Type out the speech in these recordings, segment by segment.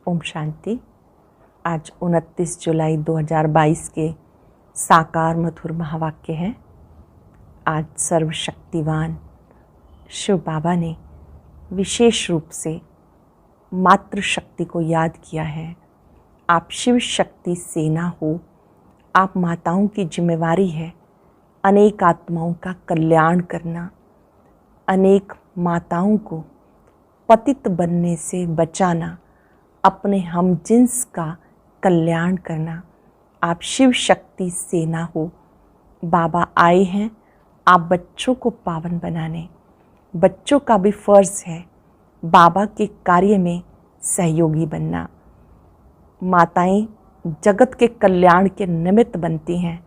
ओम शांति। आज 29 जुलाई 2022 के साकार मधुर महावाक्य हैं। आज सर्वशक्तिवान शिव बाबा ने विशेष रूप से मातृशक्ति को याद किया है। आप शिव शक्ति सेना हो, आप माताओं की जिम्मेवारी है अनेक आत्माओं का कल्याण करना, अनेक माताओं को पतित बनने से बचाना, अपने हमजिन्स का कल्याण करना। आप शिव शक्ति सेना हो। बाबा आए हैं आप बच्चों को पावन बनाने। बच्चों का भी फर्ज है बाबा के कार्य में सहयोगी बनना। माताएं जगत के कल्याण के निमित्त बनती हैं,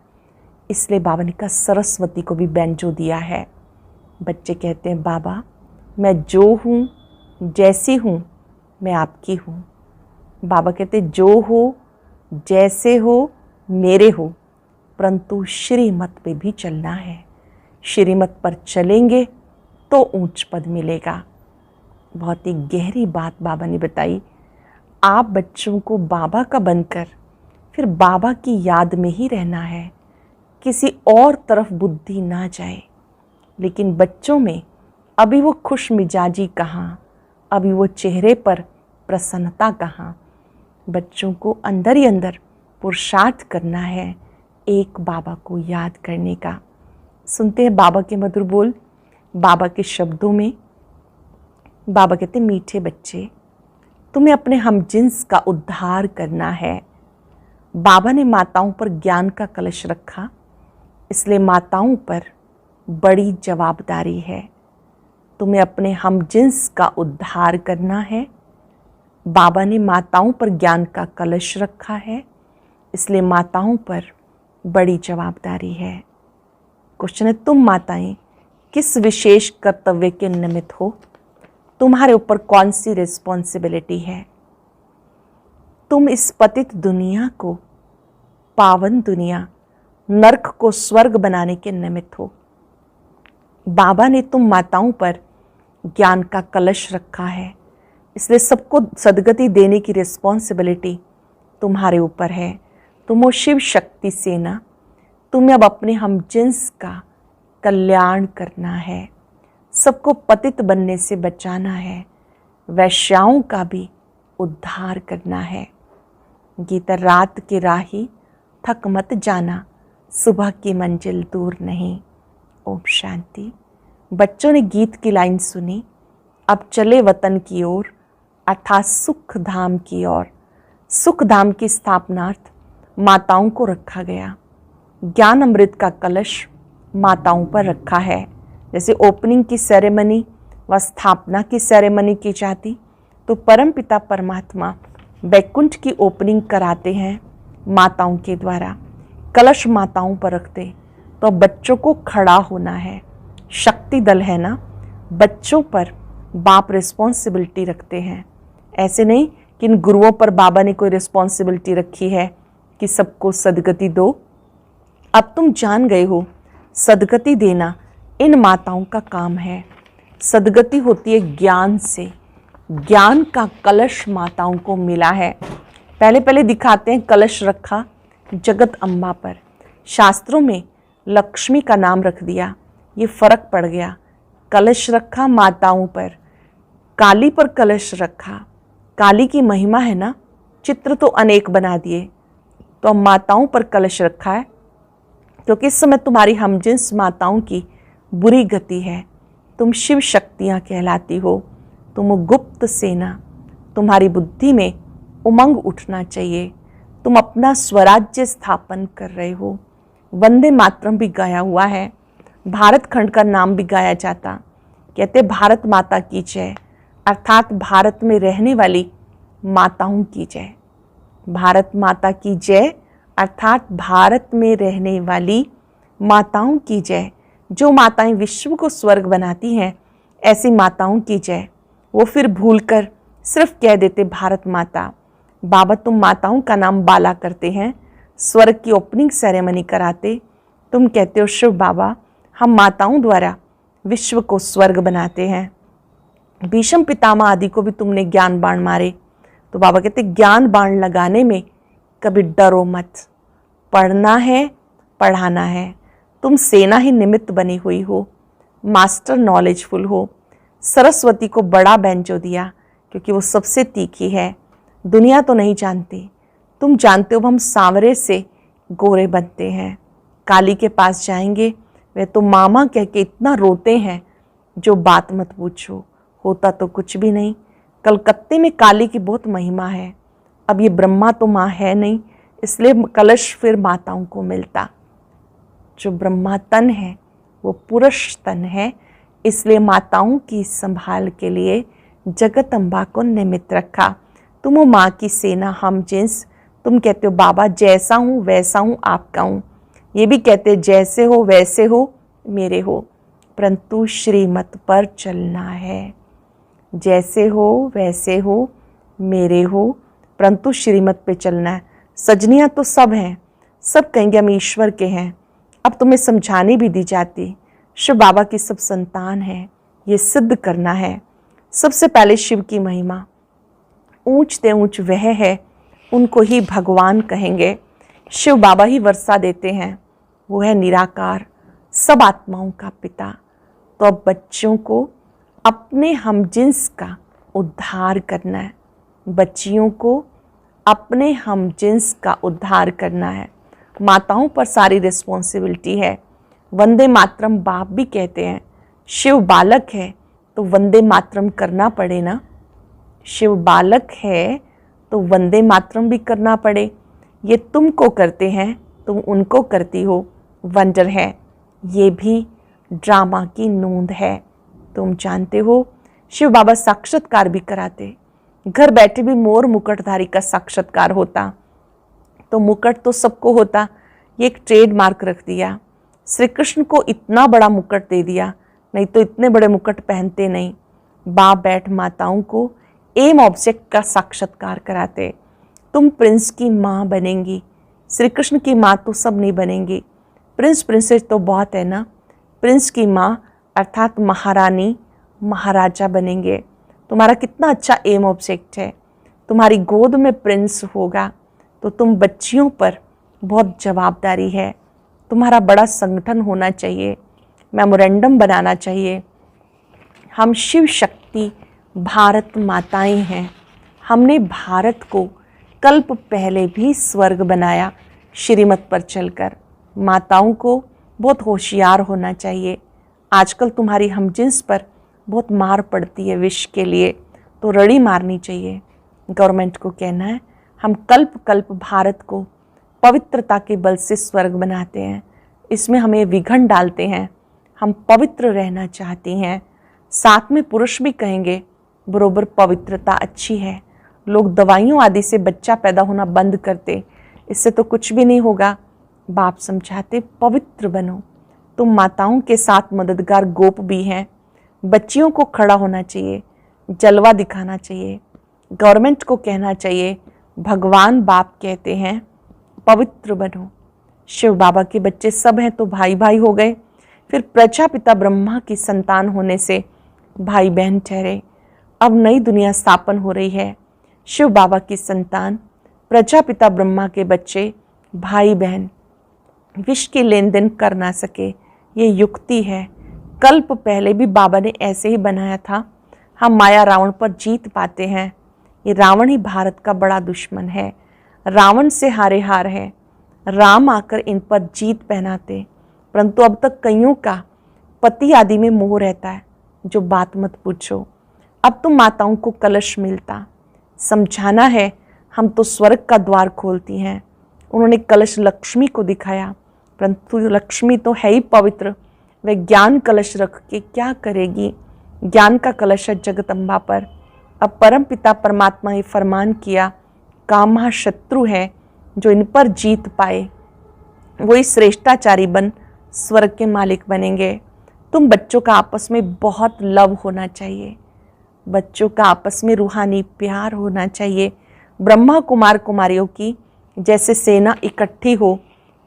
इसलिए बाबा ने कहा सरस्वती को भी बैंजो दिया है। बच्चे कहते हैं बाबा मैं जो हूँ जैसी हूँ मैं आपकी हूँ। बाबा कहते जो हो जैसे हो मेरे हो, परंतु श्रीमत पे भी चलना है। श्रीमत पर चलेंगे तो ऊंच पद मिलेगा। बहुत ही गहरी बात बाबा ने बताई। आप बच्चों को बाबा का बनकर फिर बाबा की याद में ही रहना है, किसी और तरफ बुद्धि ना जाए। लेकिन बच्चों में अभी वो खुश मिजाजी कहाँ, अभी वो चेहरे पर प्रसन्नता कहाँ। बच्चों को अंदर ही अंदर पुरुषार्थ करना है एक बाबा को याद करने का। सुनते हैं बाबा के मधुर बोल। बाबा के शब्दों में बाबा कहते मीठे बच्चे तुम्हें अपने हमजिन्स का उद्धार करना है। बाबा ने माताओं पर ज्ञान का कलश रखा, इसलिए माताओं पर बड़ी जवाबदारी है। तुम्हें अपने हमजिन्स का उद्धार करना है। बाबा ने माताओं पर ज्ञान का कलश रखा है, इसलिए माताओं पर बड़ी जवाबदारी है। क्वेश्चन है तुम माताएं किस विशेष कर्तव्य के निमित्त हो? तुम्हारे ऊपर कौन सी रिस्पॉन्सिबिलिटी है? तुम इस पतित दुनिया को पावन दुनिया, नर्क को स्वर्ग बनाने के निमित्त हो। बाबा ने तुम माताओं पर ज्ञान का कलश रखा है, इसलिए सबको सदगति देने की रिस्पॉन्सिबिलिटी तुम्हारे ऊपर है। तुम हो शिव शक्ति सेना। तुम्हें अब अपने हमजिन्स का कल्याण करना है, सबको पतित बनने से बचाना है, वैश्याओं का भी उद्धार करना है। गीता रात की राही थक मत जाना, सुबह की मंजिल दूर नहीं। ओम शांति। बच्चों ने गीत की लाइन सुनी, अब चले वतन की ओर, अर्थात सुख धाम की ओर। सुख धाम की स्थापनार्थ माताओं को रखा गया। ज्ञान अमृत का कलश माताओं पर रखा है। जैसे ओपनिंग की सेरेमनी व स्थापना की सेरेमनी की जाती, तो परमपिता परमात्मा वैकुंठ की ओपनिंग कराते हैं माताओं के द्वारा। कलश माताओं पर रखते, तो बच्चों को खड़ा होना है। शक्ति दल है ना, बच्चों पर बाप रिस्पॉन्सिबिलिटी रखते हैं। ऐसे नहीं कि इन गुरुओं पर बाबा ने कोई रिस्पॉन्सिबिलिटी रखी है कि सबको सदगति दो। अब तुम जान गए हो सदगति देना इन माताओं का काम है। सदगति होती है ज्ञान से। ज्ञान का कलश माताओं को मिला है। पहले पहले दिखाते हैं कलश रखा जगत अम्बा पर, शास्त्रों में लक्ष्मी का नाम रख दिया, ये फर्क पड़ गया। कलश रखा माताओं पर, काली पर कलश रखा। काली की महिमा है ना, चित्र तो अनेक बना दिए, तो अब माताओं पर कलश रखा है, क्योंकि इस समय तुम्हारी हमजिन्स माताओं की बुरी गति है। तुम शिव शक्तियाँ कहलाती हो, तुम गुप्त सेना। तुम्हारी बुद्धि में उमंग उठना चाहिए। तुम अपना स्वराज्य स्थापन कर रहे हो। वंदे मातरम भी गाया हुआ है, भारत खंड का नाम भी गाया जाता। कहते भारत माता की जय, अर्थात भारत में रहने वाली माताओं की जय। भारत माता की जय अर्थात भारत में रहने वाली माताओं की जय। जो माताएं विश्व को स्वर्ग बनाती हैं, ऐसी माताओं की जय। वो फिर भूलकर सिर्फ कह देते भारत माता। बाबा तुम माताओं का नाम बाला करते हैं, स्वर्ग की ओपनिंग सेरेमनी कराते। तुम कहते हो शिव बाबा हम माताओं द्वारा विश्व को स्वर्ग बनाते हैं। भीष्म पितामह आदि को भी तुमने ज्ञान बाण मारे, तो बाबा कहते ज्ञान बाण लगाने में कभी डरो मत, पढ़ना है, पढ़ाना है। तुम सेना ही निमित्त बनी हुई हो, मास्टर नॉलेजफुल हो। सरस्वती को बड़ा बेंचो दिया क्योंकि वो सबसे तीखी है। दुनिया तो नहीं जानती, तुम जानते हो हम सांवरे से गोरे बनते हैं। काली के पास जाएंगे, वे तो मामा कह के इतना रोते हैं, जो बात मत पूछो, होता तो कुछ भी नहीं। कलकत्ते में काली की बहुत महिमा है। अब ये ब्रह्मा तो माँ है नहीं, इसलिए कलश फिर माताओं को मिलता। जो ब्रह्मा तन है वो पुरुष तन है, इसलिए माताओं की संभाल के लिए जगत अम्बा को निमित्त रखा। तुम हो माँ की सेना, हम जिन्स। तुम कहते हो बाबा जैसा हूँ वैसा हूँ आपका हूँ, ये भी कहते जैसे हो वैसे हो मेरे हो, परंतु श्रीमत पर चलना है। जैसे हो वैसे हो मेरे हो, परंतु श्रीमत पे चलना है। सजनियाँ तो सब हैं, सब कहेंगे हम ईश्वर के हैं। अब तुम्हें समझाने भी दी जाती, शिव बाबा की सब संतान है, ये सिद्ध करना है। सबसे पहले शिव की महिमा, ऊंच ते ऊंच वह है, उनको ही भगवान कहेंगे। शिव बाबा ही वर्षा देते हैं, वो है निराकार, सब आत्माओं का पिता। तो अब बच्चों को अपने हमजिन्स का उद्धार करना है, बच्चियों को अपने हमजिन्स का उद्धार करना है। माताओं पर सारी रिस्पॉन्सिबिलिटी है। वंदे मातरम बाप भी कहते हैं, शिव बालक है तो वंदे मातरम करना पड़े ना। शिव बालक है तो वंदे मातरम भी करना पड़े। ये तुमको करते हैं, तुम उनको करती हो, वंडर है। ये भी ड्रामा की नोंद है। तुम जानते हो शिव बाबा साक्षात्कार भी कराते, घर बैठे भी मोर मुकुटधारी का साक्षात्कार होता। तो मुकुट तो सबको होता, ये एक ट्रेडमार्क रख दिया। श्री कृष्ण को इतना बड़ा मुकुट दे दिया, नहीं तो इतने बड़े मुकुट पहनते नहीं। बाप बैठ माताओं को एम ऑब्जेक्ट का साक्षात्कार कराते। तुम प्रिंस की माँ बनेंगी, श्री कृष्ण की माँ तो सब नहीं बनेंगी। प्रिंस प्रिंसेस तो बहुत है ना, प्रिंस की माँ अर्थात महारानी महाराजा बनेंगे। तुम्हारा कितना अच्छा एम ऑब्जेक्ट है। तुम्हारी गोद में प्रिंस होगा तो तुम बच्चियों पर बहुत जवाबदारी है। तुम्हारा बड़ा संगठन होना चाहिए, मेमोरेंडम बनाना चाहिए। हम शिव शक्ति भारत माताएं हैं। हमने भारत को कल्प पहले भी स्वर्ग बनाया श्रीमत पर चलकर। माताओं को बहुत होशियार होना चाहिए। आजकल तुम्हारी हमजिन्स पर बहुत मार पड़ती है विष के लिए, तो रड़ी मारनी चाहिए। गवर्नमेंट को कहना है हम कल्प कल्प भारत को पवित्रता के बल से स्वर्ग बनाते हैं। इसमें हमें विघन डालते हैं, हम पवित्र रहना चाहते हैं। साथ में पुरुष भी कहेंगे बरोबर पवित्रता अच्छी है। लोग दवाइयों आदि से बच्चा पैदा होना बंद करते, इससे तो कुछ भी नहीं होगा। बाप समझाते पवित्र बनो। तुम माताओं के साथ मददगार गोप भी हैं। बच्चियों को खड़ा होना चाहिए, जलवा दिखाना चाहिए। गवर्नमेंट को कहना चाहिए भगवान बाप कहते हैं पवित्र बनो। शिव बाबा के बच्चे सब हैं तो भाई भाई हो गए, फिर प्रजापिता ब्रह्मा की संतान होने से भाई बहन ठहरे। अब नई दुनिया स्थापन हो रही है। शिव बाबा की संतान प्रजापिता ब्रह्मा के बच्चे भाई बहन विष की लेन देन कर ना सके, ये युक्ति है। कल्प पहले भी बाबा ने ऐसे ही बनाया था। हम माया रावण पर जीत पाते हैं। ये रावण ही भारत का बड़ा दुश्मन है। रावण से हारे हार है। राम आकर इन पर जीत पहनाते, परंतु अब तक कईयों का पति आदि में मोह रहता है, जो बात मत पूछो। अब तो माताओं को कलश मिलता, समझाना है हम तो स्वर्ग का द्वार खोलती हैं। उन्होंने कलश लक्ष्मी को दिखाया, परंतु लक्ष्मी तो है ही पवित्र, वह ज्ञान कलश रख के क्या करेगी। ज्ञान का कलश है जगदम्बा पर। अब परम पिता परमात्मा ने फरमान किया, कामा शत्रु है, जो इन पर जीत पाए वही श्रेष्ठाचारी बन स्वर्ग के मालिक बनेंगे। तुम बच्चों का आपस में बहुत लव होना चाहिए, बच्चों का आपस में रूहानी प्यार होना चाहिए। ब्रह्मा कुमार कुमारियों की जैसे सेना इकट्ठी हो,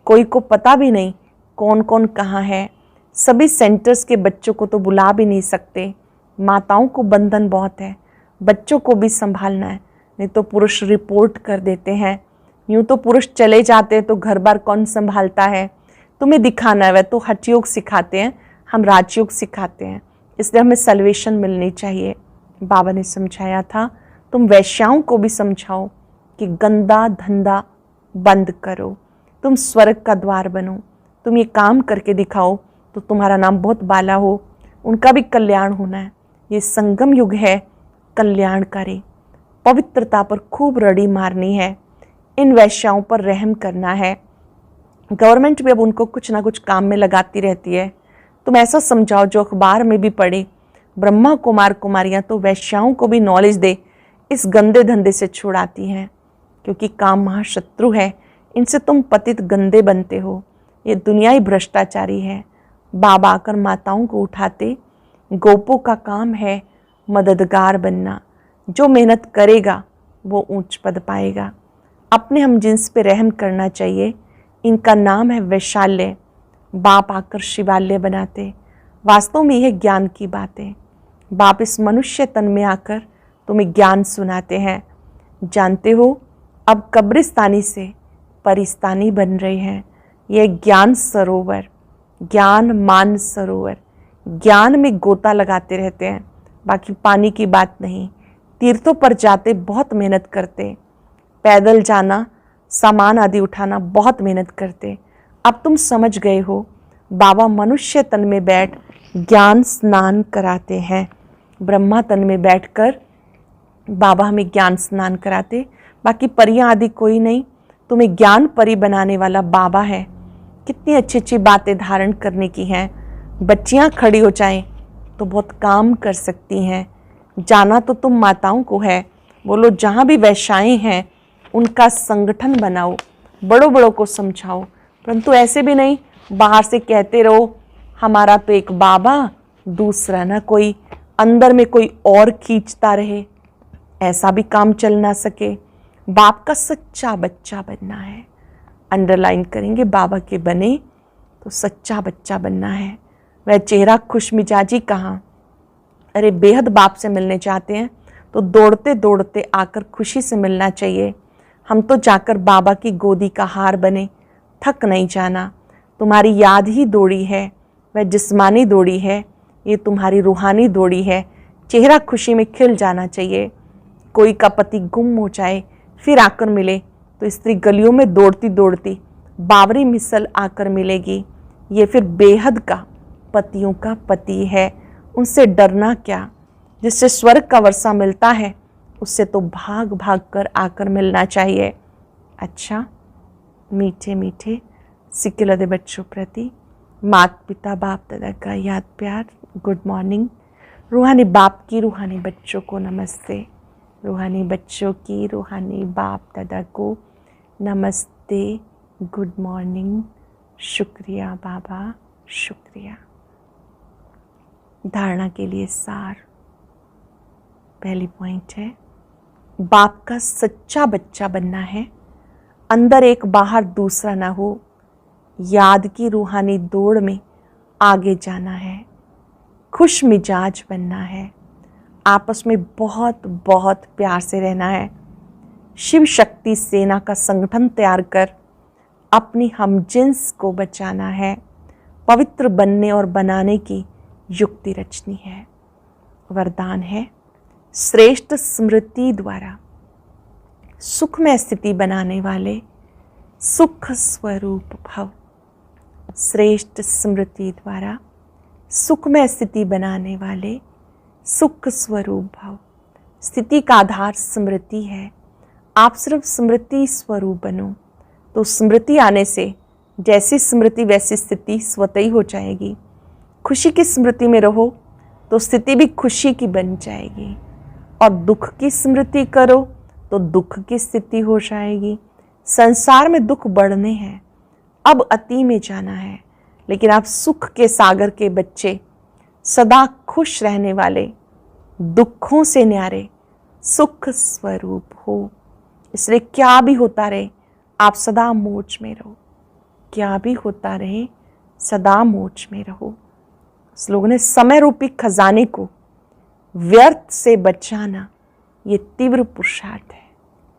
कोई को पता भी नहीं कौन कौन कहाँ है। सभी सेंटर्स के बच्चों को तो बुला भी नहीं सकते। माताओं को बंधन बहुत है, बच्चों को भी संभालना है। नहीं तो पुरुष रिपोर्ट कर देते हैं। यूँ तो पुरुष चले जाते हैं तो घर बार कौन संभालता है। तुम्हें दिखाना है, वह तो हठयोग सिखाते हैं, हम राजयोग सिखाते हैं, इसलिए हमें सल्वेशन मिलनी चाहिए। बाबा ने समझाया था तुम वैश्याओं को भी समझाओ कि गंदा धंधा बंद करो, तुम स्वर्ग का द्वार बनो, तुम ये काम करके दिखाओ तो तुम्हारा नाम बहुत बाला हो, उनका भी कल्याण होना है। ये संगम युग है कल्याणकारी, पवित्रता पर खूब रड़ी मारनी है, इन वैश्याओं पर रहम करना है। गवर्नमेंट भी अब उनको कुछ ना कुछ काम में लगाती रहती है। तुम ऐसा समझाओ जो अखबार में भी पढ़े, ब्रह्मा कुमार कुमारियाँ तो वैश्याओं को भी नॉलेज दे, इस गंदे धंधे से छुड़ाती हैं, क्योंकि काम महाशत्रु है, इनसे तुम पतित गंदे बनते हो, ये दुनियाई भ्रष्टाचारी है। बाबा आकर माताओं को उठाते, गोपों का काम है मददगार बनना, जो मेहनत करेगा वो ऊंच पद पाएगा। अपने हम जिन्स पे रहम करना चाहिए, इनका नाम है वैशाल्य। बाप आकर शिवालय बनाते, वास्तव में यह ज्ञान की बात है। बाप इस मनुष्य तन में आकर तुम्हें ज्ञान सुनाते हैं। जानते हो अब कब्रिस्तानी से परिस्तानी बन रहे हैं। यह ज्ञान सरोवर, ज्ञान मान सरोवर, ज्ञान में गोता लगाते रहते हैं, बाकी पानी की बात नहीं। तीर्थों पर जाते बहुत मेहनत करते, पैदल जाना, सामान आदि उठाना बहुत मेहनत करते। अब तुम समझ गए हो, बाबा मनुष्य तन में बैठ ज्ञान स्नान कराते हैं। ब्रह्मा तन में बैठकर बाबा हमें ज्ञान स्नान कराते, बाकी परियां आदि कोई नहीं, तुम्हें ज्ञान परी बनाने वाला बाबा है। कितनी अच्छी अच्छी बातें धारण करने की हैं। बच्चियां खड़ी हो जाएं तो बहुत काम कर सकती हैं। जाना तो तुम माताओं को है, बोलो जहाँ भी वैश्याएं हैं उनका संगठन बनाओ, बड़ों बड़ों को समझाओ, परंतु ऐसे भी नहीं बाहर से कहते रहो हमारा तो एक बाबा, दूसरा ना कोई, अंदर में कोई और खींचता रहे, ऐसा भी काम चल ना सके। बाप का सच्चा बच्चा बनना है। अंडरलाइन करेंगे, बाबा के बने तो सच्चा बच्चा बनना है। वह चेहरा खुश मिजाजी कहाँ, अरे बेहद बाप से मिलने चाहते हैं तो दौड़ते दौड़ते आकर खुशी से मिलना चाहिए। हम तो जाकर बाबा की गोदी का हार बने, थक नहीं जाना। तुम्हारी याद ही दौड़ी है, वह जिस्मानी दौड़ी है, ये तुम्हारी रूहानी दौड़ी है। चेहरा खुशी में खिल जाना चाहिए। कोई का पति गुम हो जाए फिर आकर मिले तो स्त्री गलियों में दौड़ती दौड़ती बावरी मिसल आकर मिलेगी। ये फिर बेहद का पतियों का पति है, उनसे डरना क्या। जिससे स्वर्ग का वर्षा मिलता है उससे तो भाग भाग कर आकर मिलना चाहिए। अच्छा, मीठे मीठे सिक्के लदे बच्चों प्रति माता पिता बाप दादा का याद प्यार, गुड मॉर्निंग। रूहानी बाप की रूहानी बच्चों को नमस्ते, रूहानी बच्चों की रूहानी बाप दादा को नमस्ते, गुड मॉर्निंग, शुक्रिया बाबा, शुक्रिया। धारणा के लिए सार, पहली पॉइंट है बाप का सच्चा बच्चा बनना है। अंदर एक बाहर दूसरा ना हो, याद की रूहानी दौड़ में आगे जाना है, खुश मिजाज बनना है, आपस में बहुत बहुत प्यार से रहना है। शिव शक्ति सेना का संगठन तैयार कर अपनी हमजिन्स को बचाना है। पवित्र बनने और बनाने की युक्ति रचनी है। वरदान है श्रेष्ठ स्मृति द्वारा सुखमय स्थिति बनाने वाले सुख स्वरूप भव। श्रेष्ठ स्मृति द्वारा सुखमय स्थिति बनाने वाले सुख स्वरूप भव। स्थिति का आधार स्मृति है। आप सिर्फ स्मृति स्वरूप बनो तो स्मृति आने से जैसी स्मृति वैसी स्थिति स्वतः ही हो जाएगी। खुशी की स्मृति में रहो तो स्थिति भी खुशी की बन जाएगी, और दुख की स्मृति करो तो दुख की स्थिति हो जाएगी। संसार में दुख बढ़ने हैं, अब अति में जाना है, लेकिन आप सुख के सागर के बच्चे, सदा खुश रहने वाले, दुखों से न्यारे सुख स्वरूप हो। इसलिए क्या भी होता रहे आप सदा मौज में रहो, क्या भी होता रहे सदा मौज में रहो। इस लोगों ने समय रूपी खजाने को व्यर्थ से बचाना, ये तीव्र पुरुषार्थ है।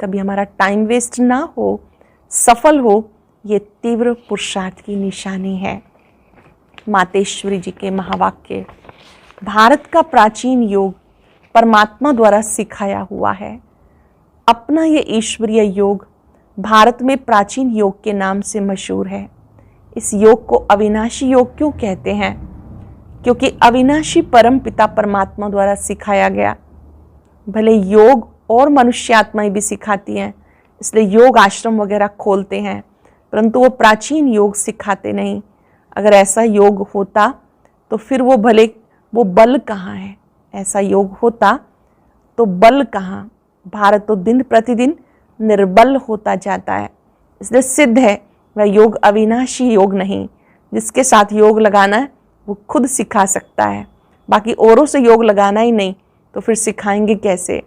कभी हमारा टाइम वेस्ट ना हो, सफल हो, ये तीव्र पुरुषार्थ की निशानी है। मातेश्वरी जी के महावाक्य, भारत का प्राचीन योग परमात्मा द्वारा सिखाया हुआ है। अपना ये ईश्वरीय योग भारत में प्राचीन योग के नाम से मशहूर है। इस योग को अविनाशी योग क्यों कहते हैं? क्योंकि अविनाशी परम पिता परमात्मा द्वारा सिखाया गया। भले योग और मनुष्य आत्माएं भी सिखाती हैं, इसलिए योग आश्रम वगैरह खोलते हैं, परंतु वो प्राचीन योग सिखाते नहीं। अगर ऐसा योग होता तो फिर वो बल कहाँ है? ऐसा योग होता तो बल कहाँ? भारत तो दिन प्रतिदिन निर्बल होता जाता है। इसलिए सिद्ध है वह योग अविनाशी योग नहीं। जिसके साथ योग लगाना है वो खुद सिखा सकता है, बाकी औरों से योग लगाना ही नहीं तो फिर सिखाएंगे कैसे?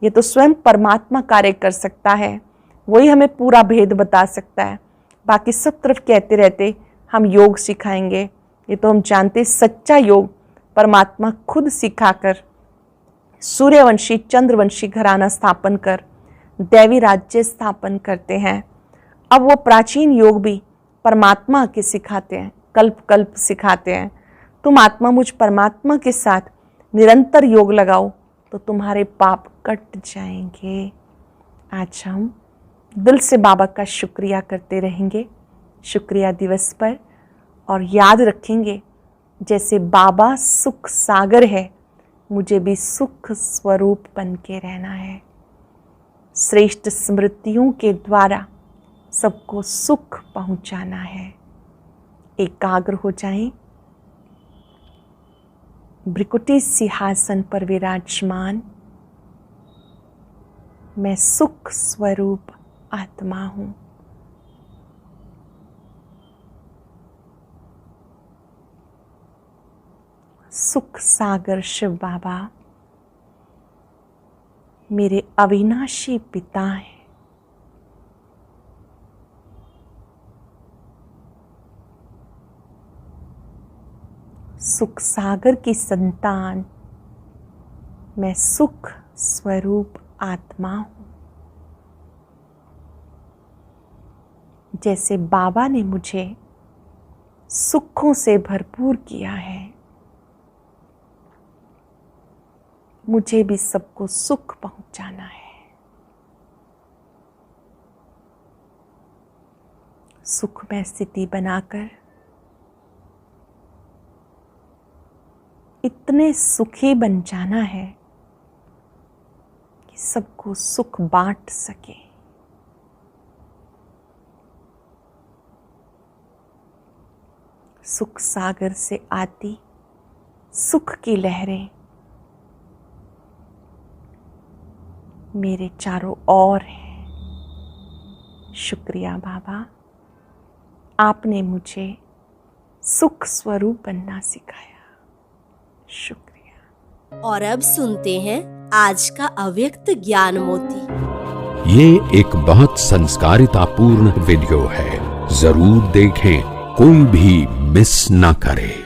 ये तो स्वयं परमात्मा कार्य कर सकता है, वही हमें पूरा भेद बता सकता है। बाकी सब तरफ कहते रहते हम योग सिखाएंगे, ये तो हम जानते सच्चा योग परमात्मा खुद सिखाकर सूर्यवंशी चंद्रवंशी घराना स्थापन कर दैवी राज्य स्थापन करते हैं। अब वो प्राचीन योग भी परमात्मा के सिखाते हैं, कल्प कल्प सिखाते हैं। तुम आत्मा मुझ परमात्मा के साथ निरंतर योग लगाओ तो तुम्हारे पाप कट जाएंगे। आज हम दिल से बाबा का शुक्रिया करते रहेंगे शुक्रिया दिवस पर, और याद रखेंगे जैसे बाबा सुख सागर है, मुझे भी सुख स्वरूप बन के रहना है। श्रेष्ठ स्मृतियों के द्वारा सबको सुख पहुंचाना है। एकाग्र हो जाएं, भ्रिकुटी सिंहासन पर विराजमान मैं सुख स्वरूप आत्मा हूं। सुख सागर शिव बाबा मेरे अविनाशी पिता हैं। सुख सागर की संतान मैं सुख स्वरूप आत्मा हूं। जैसे बाबा ने मुझे सुखों से भरपूर किया है, मुझे भी सबको सुख पहुंचाना है। सुखमय स्थिति बनाकर इतने सुखी बन जाना है कि सबको सुख बांट सके। सुख सागर से आती सुख की लहरें मेरे चारों ओर हैं। शुक्रिया बाबा, आपने मुझे सुख स्वरूप बनना सिखाया। शुक्रिया। और अब सुनते हैं आज का अव्यक्त ज्ञान मोती। ये एक बहुत संस्कारितापूर्ण वीडियो है, जरूर देखें, कोई भी मिस ना करे।